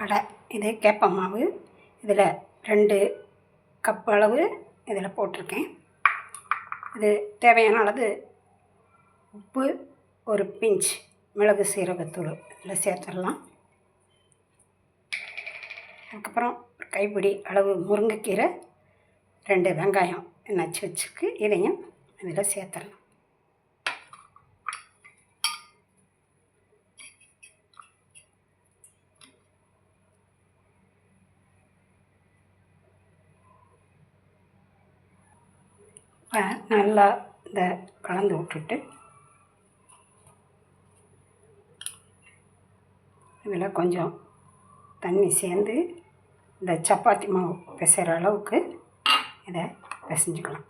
அடை. இது கேப்ப மாவு. இதில் 2 கப் அளவு இதில் போட்டிருக்கேன். இது தேவையான அளவு உப்பு, ஒரு பிஞ்ச் மிளகு சீரகத்தூள் இதில் சேர்த்துடலாம். அதுக்கப்புறம் ஒரு கைப்பிடி அளவு முருங்கைக்கீரை, 2 வெங்காயம் நச்சு வச்சுருக்கு, இதையும் இதில் சேர்த்துடலாம். நல்லா இதை கலந்து விட்டுட்டு இதில் கொஞ்சம் தண்ணி சேர்ந்து இந்த சப்பாத்தி மாவு பிசைகிற அளவுக்கு இதை பிசைஞ்சிக்கலாம்.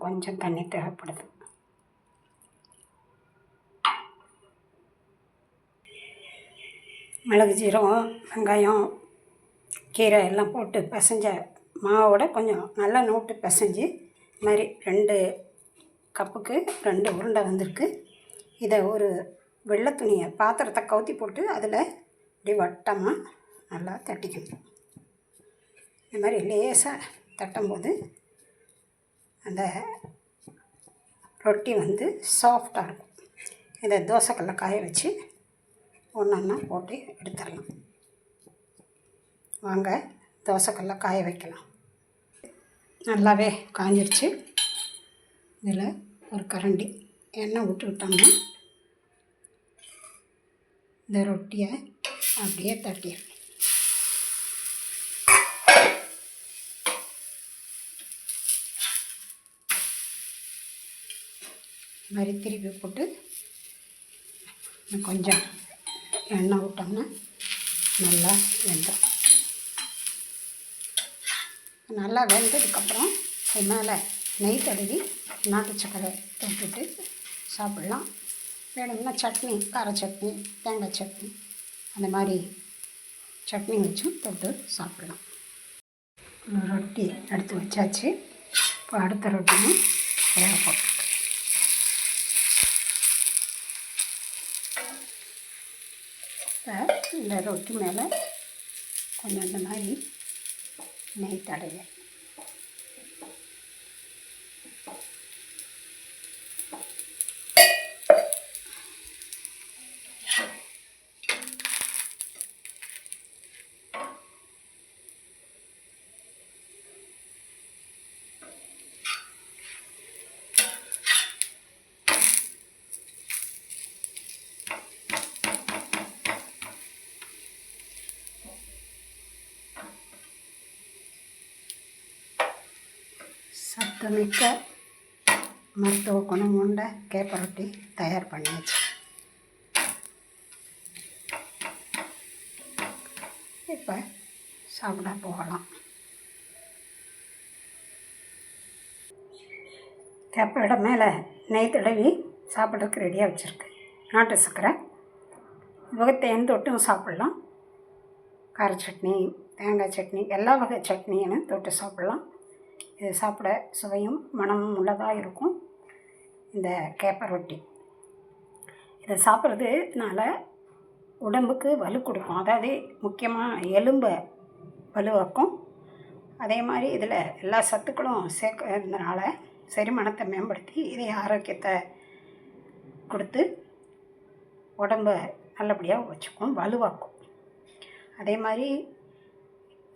கொஞ்சம் தண்ணி தேவைப்படுது. மிளகு ஜீரகம், வெங்காயம், கீரை எல்லாம் போட்டு பிசைஞ்ச மாவோட கொஞ்சம் நல்லா நோட்டு பிசைஞ்சு இது மாதிரி 2 கப்புக்கு 2 உருண்டை வந்திருக்கு. இதை ஒரு வெள்ளை துணியை பாத்திரத்தை கவுத்தி போட்டு அதில் இப்படி வட்டமாக நல்லா தட்டிக்கணும். இந்த மாதிரி லேசாக தட்டும்போது அந்த ரொட்டி வந்து சாஃப்டாக இருக்கும். இதை தோசைக்கல்ல காய வச்சு ஒன்றா போட்டு எடுத்துடலாம். வாங்க தோசைக்கல்ல காய வைக்கலாம். நல்லாவே காஞ்சிருச்சு. இதில் ஒரு கரண்டி எண்ணெய் விட்டுக்கிட்டோம்னா இந்த ரொட்டியை அப்படியே தட்டிடணும். இது மாதிரி திருப்பி போட்டு கொஞ்சம் எண்ணெய் விட்டோம்னா நல்லா வெந்துடும். நல்லா வெந்ததுக்கப்புறம் இது மேலே நெய் தடவி நாட்டு சக்கரை தொட்டுட்டு சாப்பிட்லாம். வேணும்னா சட்னி, கார சட்னி, தேங்காய் சட்னி, அந்த மாதிரி சட்னி வச்சும் தொட்டு சாப்பிட்லாம். ரொட்டி எடுத்து வச்சாச்சு. இப்போ அடுத்த ரொட்டியும் வேக போட்டு இந்த ரொட்டி மேலே கொஞ்சம் இந்த மாதிரி நெய் தடவை சத்துமிக்க மருத்துவ குணம் கொண்ட கேப்ப ரொட்டி தயார் பண்ணியாச்சு. இப்போ சாப்பிட போகலாம். கேப்போட மேலே நெய் தடவி சாப்பிட்றதுக்கு ரெடியாக வச்சுருக்கு. நாட்டு சக்கரை வகை தேன் தொட்டும் சாப்பிட்லாம். கார சட்னி, தேங்காய் சட்னி, எல்லா வகை சட்னியும் தொட்டு சாப்பிட்லாம். இது சாப்பிட சுவையும் மனமும் உள்ளதாக இருக்கும். இந்த கேப்ப ரொட்டி இதை சாப்பிட்றதுனால உடம்புக்கு வலு கொடுக்கும். அதாவது முக்கியமாக எலும்பை வலுவாக்கும். அதே மாதிரி இதில் எல்லா சத்துக்களும் சேர்க்கறதுனால செரிமானத்தை மேம்படுத்தி இதய ஆரோக்கியத்தை கொடுத்து உடம்பை நல்லபடியாக வச்சுக்கும், வலுவாக்கும். அதே மாதிரி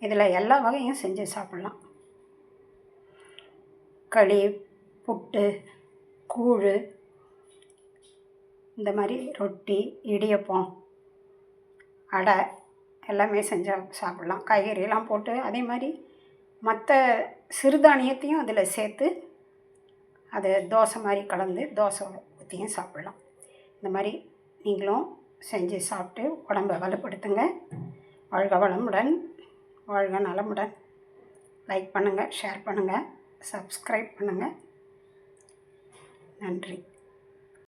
இதில் எல்லா வகையும் செஞ்சு சாப்பிட்லாம். களி, புட்டு, கூழ், இந்த மாதிரி ரொட்டி, இடியப்பம், அடை எல்லாமே செஞ்சால் சாப்பிட்லாம். காய்கறியெல்லாம் போட்டு அதே மாதிரி மற்ற சிறுதானியத்தையும் அதில் சேர்த்து அதை தோசை மாதிரி கலந்து தோசை ஊற்றியும் சாப்பிட்லாம். இந்த மாதிரி நீங்களும் செஞ்சு சாப்பிட்டு உடம்பை வலுப்படுத்துங்க. வாழ்க வளமுடன், வாழ்க நலமுடன். லைக் பண்ணுங்கள், ஷேர் பண்ணுங்கள், சப்ஸ்கிரைப் பண்ணுங்கள். நன்றி.